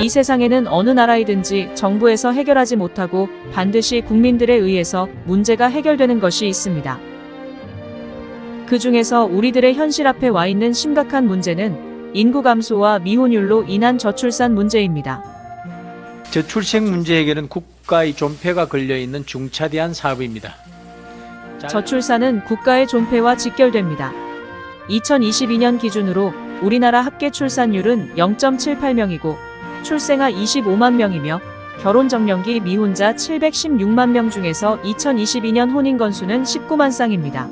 이 세상에는 어느 나라이든지 정부에서 해결하지 못하고 반드시 국민들에 의해서 문제가 해결되는 것이 있습니다. 그 중에서 우리들의 현실 앞에 와 있는 심각한 문제는 인구 감소와 미혼율로 인한 저출산 문제입니다. 저출생 문제 해결은 국가의 존폐가 걸려있는 중차대한 사업입니다. 저출산은 국가의 존폐와 직결됩니다. 2022년 기준으로 우리나라 합계 출산율은 0.78명이고 출생아 25만 명이며 결혼 정년기 미혼자 716만 명 중에서 2022년 혼인 건수는 19만 쌍입니다.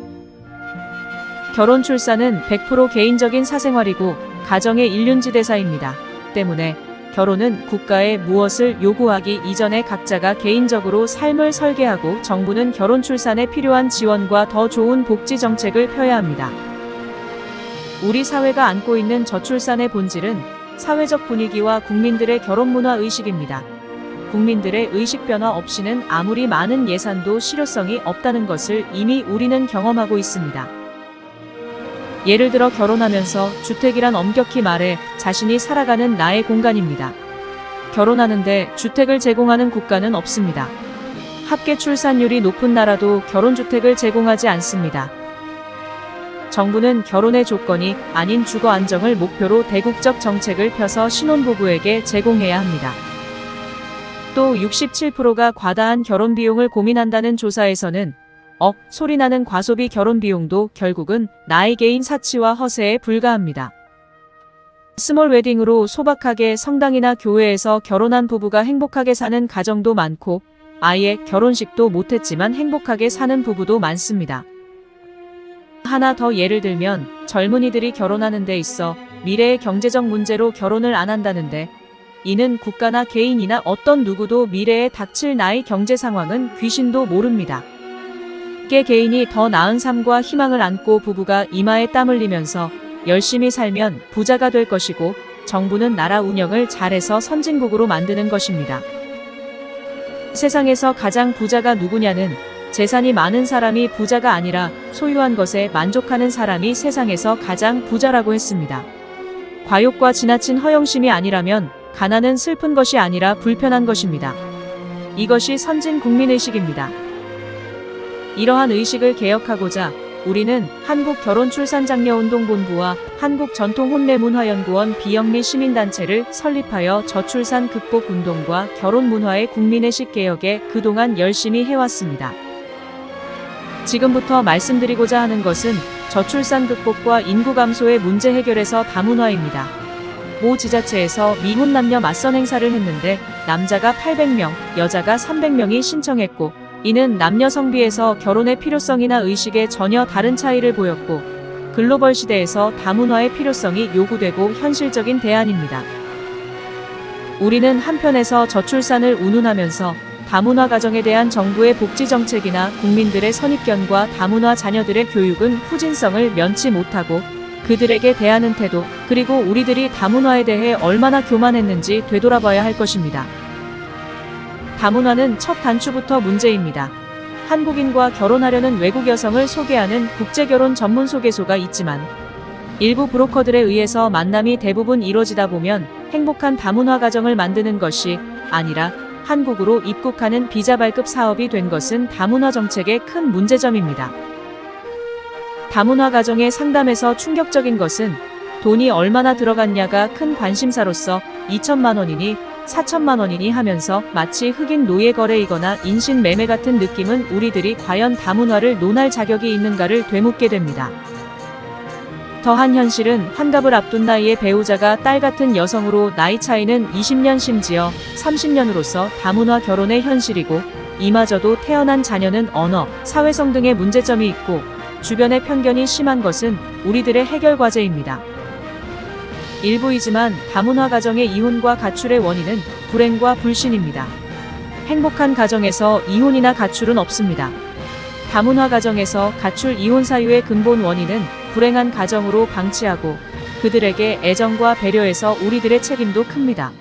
결혼 출산은 100% 개인적인 사생활이고 가정의 일륜지대사입니다. 때문에 결혼은 국가에 무엇을 요구하기 이전에 각자가 개인적으로 삶을 설계하고 정부는 결혼 출산에 필요한 지원과 더 좋은 복지 정책을 펴야 합니다. 우리 사회가 안고 있는 저출산의 본질은 사회적 분위기와 국민들의 결혼 문화 의식입니다. 국민들의 의식 변화 없이는 아무리 많은 예산도 실효성이 없다는 것을 이미 우리는 경험하고 있습니다. 예를 들어 결혼하면서 주택이란 엄격히 말해 자신이 살아가는 나의 공간입니다. 결혼하는데 주택을 제공하는 국가는 없습니다. 합계 출산율이 높은 나라도 결혼주택을 제공하지 않습니다. 정부는 결혼의 조건이 아닌 주거 안정을 목표로 대국적 정책을 펴서 신혼부부에게 제공해야 합니다. 또 67%가 과다한 결혼 비용을 고민한다는 조사에서는 소리나는 과소비 결혼 비용도 결국은 나의 개인 사치와 허세에 불과합니다. 스몰 웨딩으로 소박하게 성당이나 교회에서 결혼한 부부가 행복하게 사는 가정도 많고 아예 결혼식도 못했지만 행복하게 사는 부부도 많습니다. 하나 더 예를 들면 젊은이들이 결혼하는 데 있어 미래의 경제적 문제로 결혼을 안 한다는데 이는 국가나 개인이나 어떤 누구도 미래에 닥칠 나의 경제 상황은 귀신도 모릅니다. 개인이 더 나은 삶과 희망을 안고 부부가 이마에 땀 흘리면서 열심히 살면 부자가 될 것이고 정부는 나라 운영을 잘해서 선진국으로 만드는 것입니다. 세상에서 가장 부자가 누구냐는 재산이 많은 사람이 부자가 아니라 소유한 것에 만족하는 사람이 세상에서 가장 부자라고 했습니다. 과욕과 지나친 허영심이 아니라면 가난은 슬픈 것이 아니라 불편한 것입니다. 이것이 선진 국민의식입니다. 이러한 의식을 개혁하고자 우리는 한국결혼출산장려운동본부와 한국전통혼례문화연구원 비영리 시민단체를 설립하여 저출산 극복 운동과 결혼문화의 국민의식 개혁에 그동안 열심히 해왔습니다. 지금부터 말씀드리고자 하는 것은 저출산 극복과 인구 감소의 문제 해결에서 다문화입니다. 모 지자체에서 미혼 남녀 맞선 행사를 했는데 남자가 800명, 여자가 300명이 신청했고 이는 남녀 성비에서 결혼의 필요성이나 의식에 전혀 다른 차이를 보였고 글로벌 시대에서 다문화의 필요성이 요구되고 현실적인 대안입니다. 우리는 한편에서 저출산을 운운하면서 다문화 가정에 대한 정부의 복지 정책이나 국민들의 선입견과 다문화 자녀들의 교육은 후진성을 면치 못하고 그들에게 대하는 태도, 그리고 우리들이 다문화에 대해 얼마나 교만했는지 되돌아봐야 할 것입니다. 다문화는 첫 단추부터 문제입니다. 한국인과 결혼하려는 외국 여성을 소개하는 국제결혼 전문 소개소가 있지만 일부 브로커들에 의해서 만남이 대부분 이뤄지다 보면 행복한 다문화 가정을 만드는 것이 아니라 한국으로 입국하는 비자 발급 사업이 된 것은 다문화 정책의 큰 문제점입니다. 다문화 가정의 상담에서 충격적인 것은 돈이 얼마나 들어갔냐가 큰 관심사로서 2천만 원이니 4천만 원이니 하면서 마치 흑인 노예 거래이거나 인신 매매 같은 느낌은 우리들이 과연 다문화를 논할 자격이 있는가를 되묻게 됩니다. 더한 현실은 환갑을 앞둔 나이에 배우자가 딸 같은 여성으로 나이 차이는 20년 심지어 30년으로서 다문화 결혼의 현실이고 이마저도 태어난 자녀는 언어, 사회성 등의 문제점이 있고 주변의 편견이 심한 것은 우리들의 해결 과제입니다. 일부이지만 다문화 가정의 이혼과 가출의 원인은 불행과 불신입니다. 행복한 가정에서 이혼이나 가출은 없습니다. 다문화 가정에서 가출 이혼 사유의 근본 원인은 불행한 가정으로 방치하고 그들에게 애정과 배려에서 우리들의 책임도 큽니다.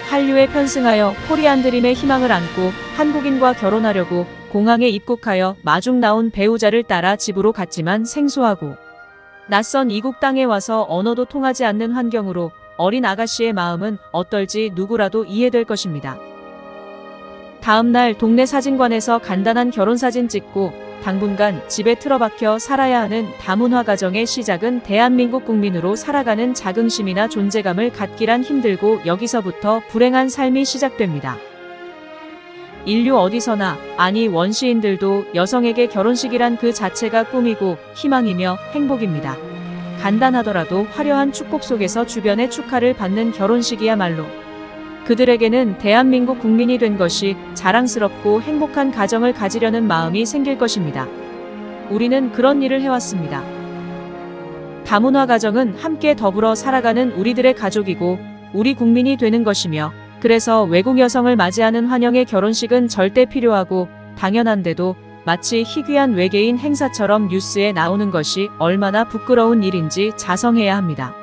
한류에 편승하여 코리안 드림의 희망을 안고 한국인과 결혼하려고 공항에 입국하여 마중 나온 배우자를 따라 집으로 갔지만 생소하고 낯선 이국 땅에 와서 언어도 통하지 않는 환경으로 어린 아가씨의 마음은 어떨지 누구라도 이해될 것입니다. 다음 날 동네 사진관에서 간단한 결혼사진 찍고 당분간 집에 틀어박혀 살아야 하는 다문화 가정의 시작은 대한민국 국민으로 살아가는 자긍심이나 존재감을 갖기란 힘들고 여기서부터 불행한 삶이 시작됩니다. 인류 어디서나, 아니 원시인들도 여성에게 결혼식이란 그 자체가 꿈이고 희망이며 행복입니다. 간단하더라도 화려한 축복 속에서 주변의 축하를 받는 결혼식이야말로 그들에게는 대한민국 국민이 된 것이 자랑스럽고 행복한 가정을 가지려는 마음이 생길 것입니다. 우리는 그런 일을 해왔습니다. 다문화 가정은 함께 더불어 살아가는 우리들의 가족이고 우리 국민이 되는 것이며, 그래서 외국 여성을 맞이하는 환영의 결혼식은 절대 필요하고 당연한데도 마치 희귀한 외계인 행사처럼 뉴스에 나오는 것이 얼마나 부끄러운 일인지 자성해야 합니다.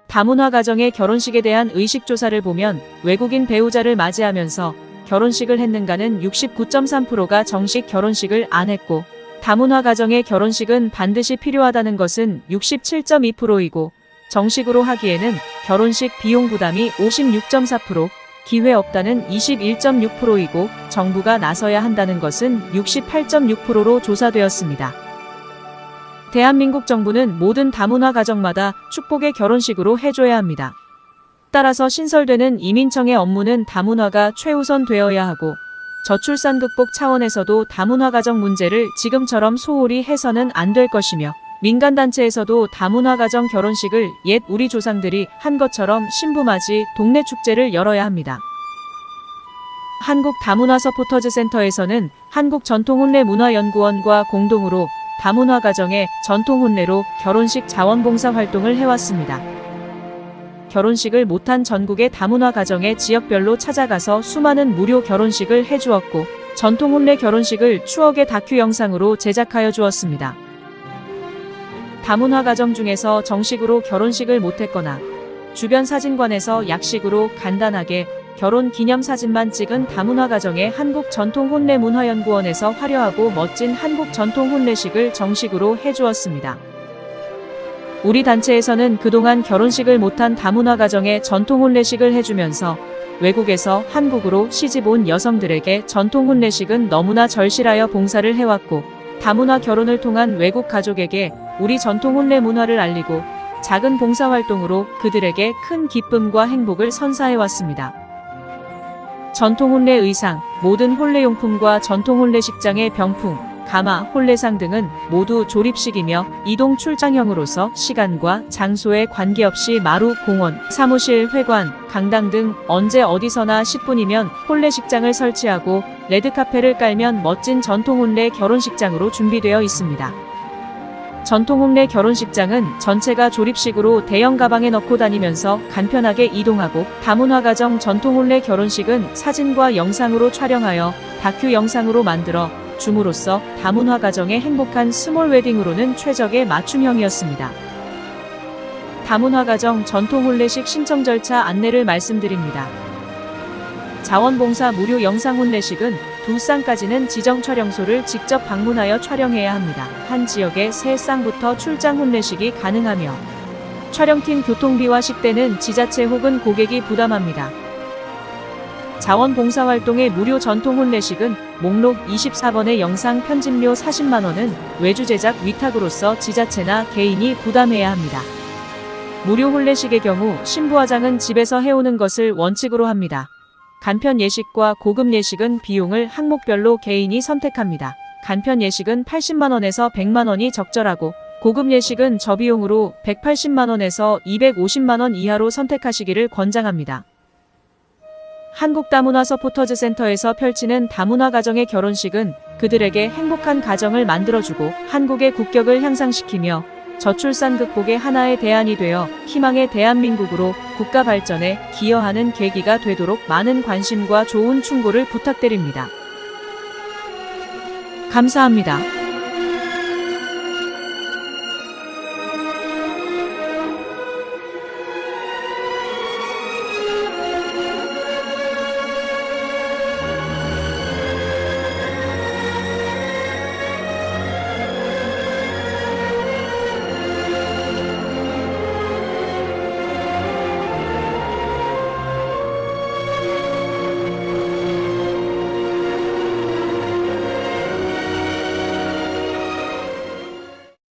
다문화 가정의 결혼식에 대한 의식조사를 보면 외국인 배우자를 맞이하면서 결혼식을 했는가는 69.3%가 정식 결혼식을 안 했고, 다문화 가정의 결혼식은 반드시 필요하다는 것은 67.2%이고 정식으로 하기에는 결혼식 비용 부담이 56.4%, 기회 없다는 21.6%이고 정부가 나서야 한다는 것은 68.6%로 조사되었습니다. 대한민국 정부는 모든 다문화 가정마다 축복의 결혼식으로 해줘야 합니다. 따라서 신설되는 이민청의 업무는 다문화가 최우선 되어야 하고, 저출산 극복 차원에서도 다문화 가정 문제를 지금처럼 소홀히 해서는 안 될 것이며, 민간단체에서도 다문화 가정 결혼식을 옛 우리 조상들이 한 것처럼 신부맞이 동네 축제를 열어야 합니다. 한국 다문화 서포터즈 센터에서는 한국전통혼례문화연구원과 공동으로 다문화 가정의 전통혼례로 결혼식 자원봉사 활동을 해왔습니다. 결혼식을 못한 전국의 다문화 가정의 지역별로 찾아가서 수많은 무료 결혼식을 해주었고, 전통혼례 결혼식을 추억의 다큐 영상으로 제작하여 주었습니다. 다문화 가정 중에서 정식으로 결혼식을 못했거나 주변 사진관에서 약식으로 간단하게 결혼 기념사진만 찍은 다문화 가정의 한국전통혼례문화연구원에서 화려하고 멋진 한국전통혼례식을 정식으로 해주었습니다. 우리 단체에서는 그동안 결혼식을 못한 다문화 가정의 전통혼례식을 해주면서 외국에서 한국으로 시집 온 여성들에게 전통혼례식은 너무나 절실하여 봉사를 해왔고, 다문화 결혼을 통한 외국 가족에게 우리 전통혼례 문화를 알리고 작은 봉사활동으로 그들에게 큰 기쁨과 행복을 선사해왔습니다. 전통혼례 의상, 모든 혼례용품과 전통혼례식장의 병풍, 가마, 혼례상 등은 모두 조립식이며 이동 출장형으로서 시간과 장소에 관계없이 마루, 공원, 사무실, 회관, 강당 등 언제 어디서나 10분이면 혼례식장을 설치하고 레드카펫을 깔면 멋진 전통혼례 결혼식장으로 준비되어 있습니다. 전통혼례 결혼식장은 전체가 조립식으로 대형 가방에 넣고 다니면서 간편하게 이동하고, 다문화 가정 전통혼례 결혼식은 사진과 영상으로 촬영하여 다큐 영상으로 만들어 줌으로써 다문화 가정의 행복한 스몰 웨딩으로는 최적의 맞춤형이었습니다. 다문화 가정 전통혼례식 신청 절차 안내를 말씀드립니다. 자원봉사 무료 영상혼례식은 두 쌍까지는 지정 촬영소를 직접 방문하여 촬영해야 합니다. 한 지역에 세 쌍부터 출장 혼례식이 가능하며, 촬영팀 교통비와 식대는 지자체 혹은 고객이 부담합니다. 자원봉사활동의 무료 전통혼례식은 목록 24번의 영상 편집료 40만원은 외주 제작 위탁으로서 지자체나 개인이 부담해야 합니다. 무료 혼례식의 경우 신부화장은 집에서 해오는 것을 원칙으로 합니다. 간편 예식과 고급 예식은 비용을 항목별로 개인이 선택합니다. 간편 예식은 80만원에서 100만원이 적절하고, 고급 예식은 저비용으로 180만원에서 250만원 이하로 선택하시기를 권장합니다. 한국 다문화 서포터즈 센터에서 펼치는 다문화 가정의 결혼식은 그들에게 행복한 가정을 만들어주고 한국의 국격을 향상시키며 저출산 극복의 하나의 대안이 되어 희망의 대한민국으로 국가 발전에 기여하는 계기가 되도록 많은 관심과 좋은 충고를 부탁드립니다. 감사합니다.